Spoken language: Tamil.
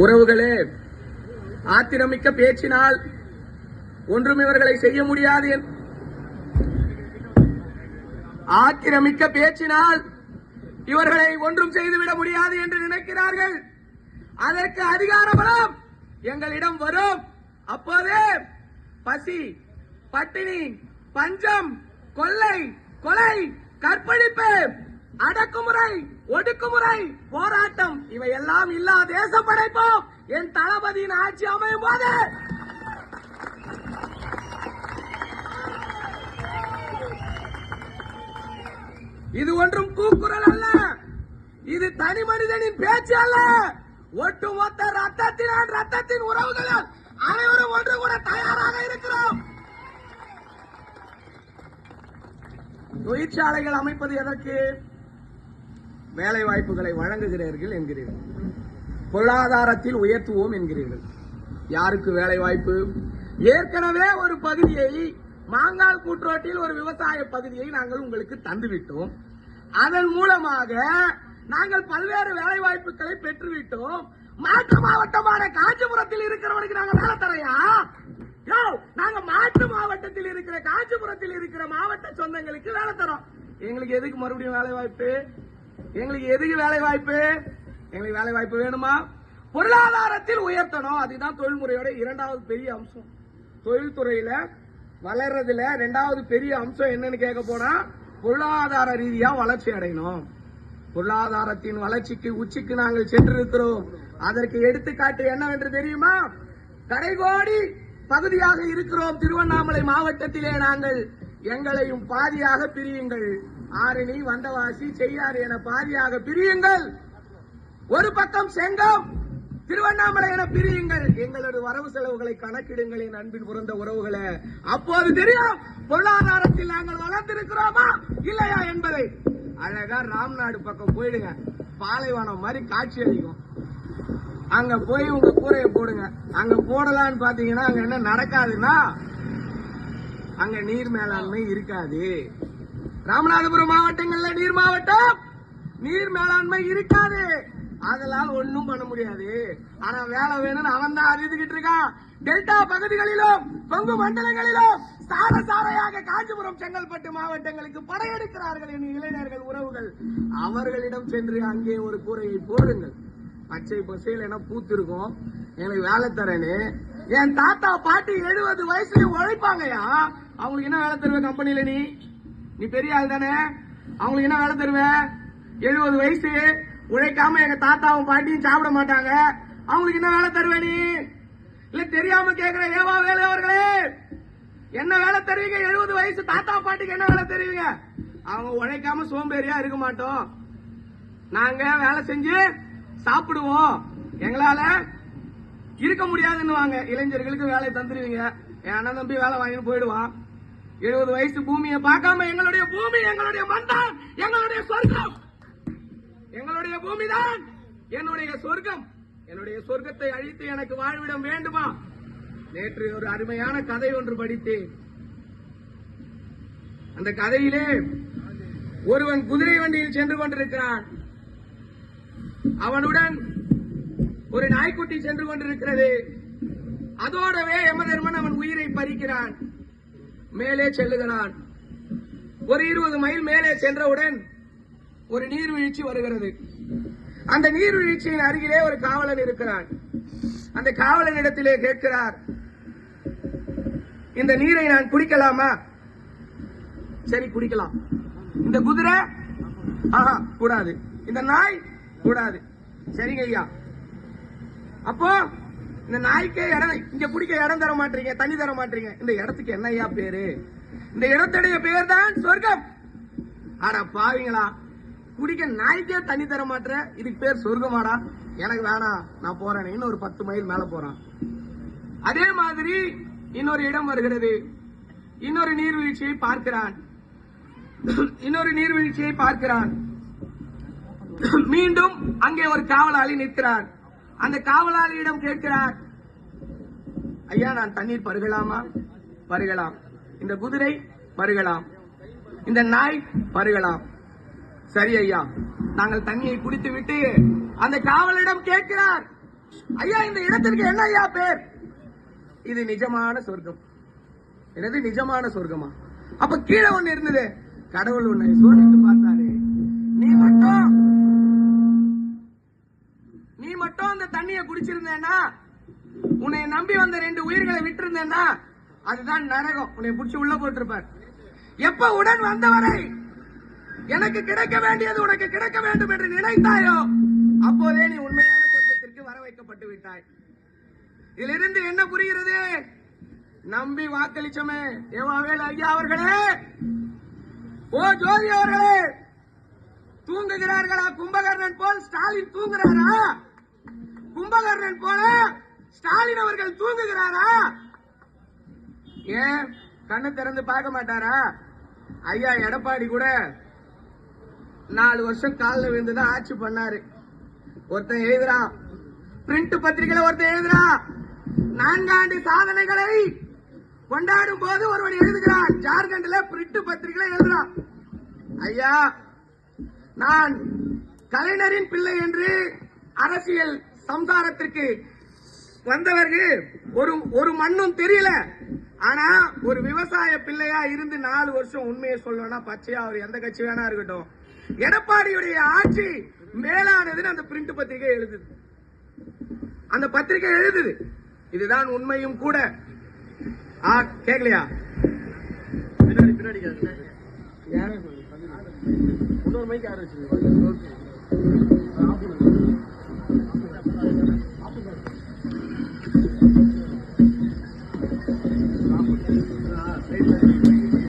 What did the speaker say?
உறவுகளே, ஆத்திரமிக்க பேச்சினால் ஒன்றும் இவர்களை செய்ய முடியாது. ஆத்திரமிக்க பேச்சினால் இவர்களை ஒன்றும் செய்துவிட முடியாது என்று நினைக்கிறார்கள். அதற்கு அதிகார பலம் எங்களிடம் வரும். அப்போதே பசி, பட்டினி, பஞ்சம், கொள்ளை, கொலை, கற்பழிப்பு, அடக்குமுறை, ஒடுக்குமுறை, போராட்டம் இவையெல்லாம் இல்லா தேசம் படைப்போம். என் தளபதியின் ஆட்சி அமையும் போது இது ஒன்றும் கூக்குரல் அல்ல, இது தனி மனிதனின் பேச்சு அல்ல. ஒட்டுமொத்த ரத்தத்தின் உறவுகள் அனைவரும் ஒன்று கூட தயாராக இருக்கிறோம். தொழிற்சாலைகள் அமைப்பது எதற்கு? வேலை வாய்ப்புகளை வழங்குகிறீர்கள் என்கிறீர்கள், பொருளாதாரத்தில் உயர்த்துவோம் என்கிறீர்கள். யாருக்கு வேலை வாய்ப்பு? ஏற்கனவே ஒரு பகுதியை, மாங்கால் கூற்றோட்டில் ஒரு விவசாய பகுதியை நாங்கள் உங்களுக்கு தந்துவிட்டோம். அதன் மூலமாக நாங்கள் பல்வேறு வேலை வாய்ப்புகளை பெற்றுவிட்டோம். மாற்று மாவட்டமான காஞ்சிபுரத்தில் இருக்கிறவனுக்கு நாங்கள் வேலை தரையா? நாங்க மாற்று மாவட்டத்தில் இருக்கிற, காஞ்சிபுரத்தில் இருக்கிற மாவட்ட சொந்தங்களுக்கு வேலை தரோம். எங்களுக்கு எதுக்கு மறுபடியும் வேலை வாய்ப்பு? எங்களுக்கு எதுக்கு வேலை வாய்ப்பு? எங்களுக்கு வேலை வாய்ப்பு வேணுமா? பொருளாதாரத்தில் உயர்த்தணும். அதுதான் தொழில்முறையோட இரண்டாவது பெரிய அம்சம். தொழில்துறையில வளர்றதுல இரண்டாவது பெரிய அம்சம் என்னன்னு கேட்க போனா, பொருளாதார ரீதியா வளர்ச்சி அடையணும். பொருளாதாரத்தின் வளர்ச்சிக்கு உச்சிக்கு நாங்கள் சென்றிருக்கிறோம். அதற்கு எடுத்துக்காட்டு என்னவென்று தெரியுமா? கடைகோடி பகுதியாக இருக்கிறோம் திருவண்ணாமலை மாவட்டத்திலே. நாங்கள் எங்களையும் பாதியாக பிரியுங்கள். ஆரணி, வந்தவாசி, செய்யாறு என பாதியாக பிரியுங்கள். ஒரு பக்கம் செங்கம், திருவண்ணாமலை என பிரியுங்கள். எங்களது வரவு செலவுகளை கணக்கிடுங்கள் என் அன்பின் பிறந்த உறவுகளை. அப்போது தெரியும் பொருளாதாரத்தில் நாங்கள் வளர்ந்திருக்கிறோமா இல்லையா என்பதை. அழகா ராம்நாடு பக்கம் போயிடுங்க, பாலைவனம் மாதிரி காட்சி அளிக்கும். அங்க போய் உங்க கூரையை போடுங்க. அங்க போடலான்னு பாத்தீங்கன்னா அங்க என்ன நடக்காதுன்னா, அங்க நீர் மேலாண்மை இருக்காது. ராமநாதபுரம் மாவட்டங்கள்ல நீர் மேலாண்மை இருக்காது. அதெல்லாம் ஒன்னும் பண்ண முடியாது. ஆனா வேலை வேணும்னு அவன் தான் அறிவிக்கிட்டு இருக்கான். டெல்டா பகுதிகளிலும் கொங்கு மண்டலங்களிலும் சாரையாக காஞ்சிபுரம், செங்கல்பட்டு மாவட்டங்களுக்கு படையெடுக்கிறார்கள் என் இளைஞர்கள் உறவுகள். அவர்களிடம் சென்று அங்கே ஒரு கூரையை போடுங்கள். பச்சை பசையில் என பூத்திருக்கும். எனக்கு வேலை தரேன்னு என் தாத்தா பாட்டி 70 வயசுல உழைப்பாங்கயா. அவங்களுக்கு என்ன வேலை தருவ கம்பெனில? நீ பெரிய ஆள் தானே, அவங்களுக்கு என்ன வேலை தருவ? 70 வயசு உழைக்காம எங்க தாத்தாவும் பாட்டியும் சாப்பிட மாட்டாங்க. அவங்களுக்கு என்ன வேலை தருவ நீ? இல்ல தெரியாம கேக்குற ஏவா வேலை அவர்களே, என்ன வேலை தருவீங்க? 70 வயசு தாத்தா பாட்டிக்கு என்ன வேலை தருவீங்க? அவங்க உழைக்காம சோம்பேறியா இருக்க மாட்டோம், நாங்க வேலை செஞ்சு சாப்பிடுவோம், எங்களால இருக்க முடியாதுன்னு இளைஞர்களுக்கு வேலை தந்துருவீங்க. என் அண்ணன் தம்பி வேலை வாங்கிட்டு போயிடுவான். 70 வயசு பூமியை பார்க்காம எங்களுடைய பூமி, எங்களுடைய மண் தான் எங்களுடைய சொர்க்கம். எங்களுடைய பூமி தான் என்னுடைய சொர்க்கம். என்னுடைய சொர்க்கத்தை அழித்து எனக்கு வாழ்விடம் வேண்டுமா? நேற்று ஒரு அருமையான கதை ஒன்று படித்தேன். அந்த கதையிலே ஒருவன் குதிரை வண்டியில் சென்று கொண்டிருக்கிறான். அவனுடன் ஒரு நாய்க்குட்டி சென்று கொண்டிருக்கிறது. அதோடவே யமதர்மன் அவன் உயிரை பறிக்கிறான். மேலே செல்லுகிறான். ஒரு 20 மைல் மேலே சென்றவுடன் ஒரு நீர்வீழ்ச்சி வருகிறது. அந்த நீர்வீழ்ச்சியின் அருகிலே ஒரு காவலன் இருக்கிறான். அந்த காவலனிடத்திலே கேட்கிறார், இந்த நீரை நான் குடிக்கலாமா? சரி குடிக்கலாம். இந்த குதிரை கூடாது, இந்த நாய் கூடாது. சரிங்க ஐயா. அப்போ இந்த நாய்க்கே இடம், இங்க குடிக்க இடம் தர மாட்டீங்க, தண்ணி தர மாட்டீங்க. இந்த இடத்துக்கு என்ன ஐயா பேரு? இந்த இடத்துடைய பேர் தான் சொர்க்கம். ஆனா பாவீங்களா, குடிக்க நாய்க்கே தண்ணி தர மாட்டேற, இதுக்கு பேர் சொர்க்கமாடா? எனக்கு வேணாம், நான் போறேன். இன்னொரு 10 மைல் மேல போறான். அதே மாதிரி இன்னொரு இடம் வருகிறது. இன்னொரு நீர்வீழ்ச்சியை பார்க்கிறான். மீண்டும் அங்கே ஒரு காவலாளி நிற்கிறார். அந்த காவலாளியிடம் கேட்கிறார், ஐயா நான் தண்ணீர் பருகலாமா? பருகலாம். இந்த குதிரை பருகலாம், இந்த நாய் பருகலாம். சரி ஐயா. நாங்கள் தண்ணியை குடித்து விட்டு அந்த காவலரிடம் கேட்கிறார், ஐயா இந்த இடத்திற்கு என்ன ஐயா பேர்? இது நிஜமான சொர்க்கம். எனது நிஜமான சொர்க்கமா? அப்ப கீழே ஒண்ணு இருந்தது. கடவுள் உன்னை சோதித்து பார்த்தாரு. நீ மட்டும் அந்த தண்ணியை குடிச்சிருந்தேன்னா, உன்னை நம்பி வந்த 2 உயிர்களை விட்டிருந்தேன்னா, அதுதான் நரகம். உன்னை புடிச்சு உள்ள போட்டிருப்பார். எப்ப உடன் வந்தவரை எனக்கு கிடைக்க வேண்டியது உனக்கு கிடைக்க வேண்டும் என்று நினைத்தாயோ, அப்போதே நீ உண்மையான சொர்க்கத்திற்கு வர வைக்கப்பட்டு விட்டாய். இதிலிருந்து என்ன புரிகிறது? நம்பி வாக்களிச்சோமே தேவாவேல் ஐயா அவர்களே, ஓ ஜோதி அவர்களே, தூங்குகிறார்களா? கும்பகர்ணன் போல் ஸ்டாலின் தூங்குகிறாரா? கும்பகர்ணன் போல ஸ்டாலின் அவர்கள் தூங்குகிறாரா? ஏன் கண்ணை திறந்து பார்க்க மாட்டாரா? ஐயா எடப்பாடி கூட 4 வருஷம் காலில் விழுந்துதான் ஆட்சி பண்ணாரு. ஒருத்தன் எழுதுறான், பிரிண்ட் பத்திரிகையில ஒருத்தன் எழுதுறான், 4 ஆண்டு சாதனைகளை கொண்டாடும் போது ஒருவன் எழுதுகிறான். ஜார்க்கண்ட்ல பிரிண்ட் பத்திரிகையில எழுதுறான், ஐயா நான் கலைஞரின் பிள்ளை என்று அரசியல் சம்சாரத்திற்கு வந்தவர்கள் ஒரு மண்ணும் தெரியல. ஆனா ஒரு விவசாய பிள்ளையா இருந்து 4 வருஷம் உண்மையை சொல்லணும்னா பச்சையா அவர் எந்த கட்சி வேணா இருக்கட்டும், எடப்பாடியுடைய ஆட்சி மேலானதுன்னு அந்த பிரிண்ட் பத்திரிகை எழுதுது. அந்த பத்திரிகை எழுதுது. இதுதான் உண்மையும் கூட. கேட்கலையா? பின்னாடி பின்னாடி இன்னொரு மைக்கு யாரும் வச்சு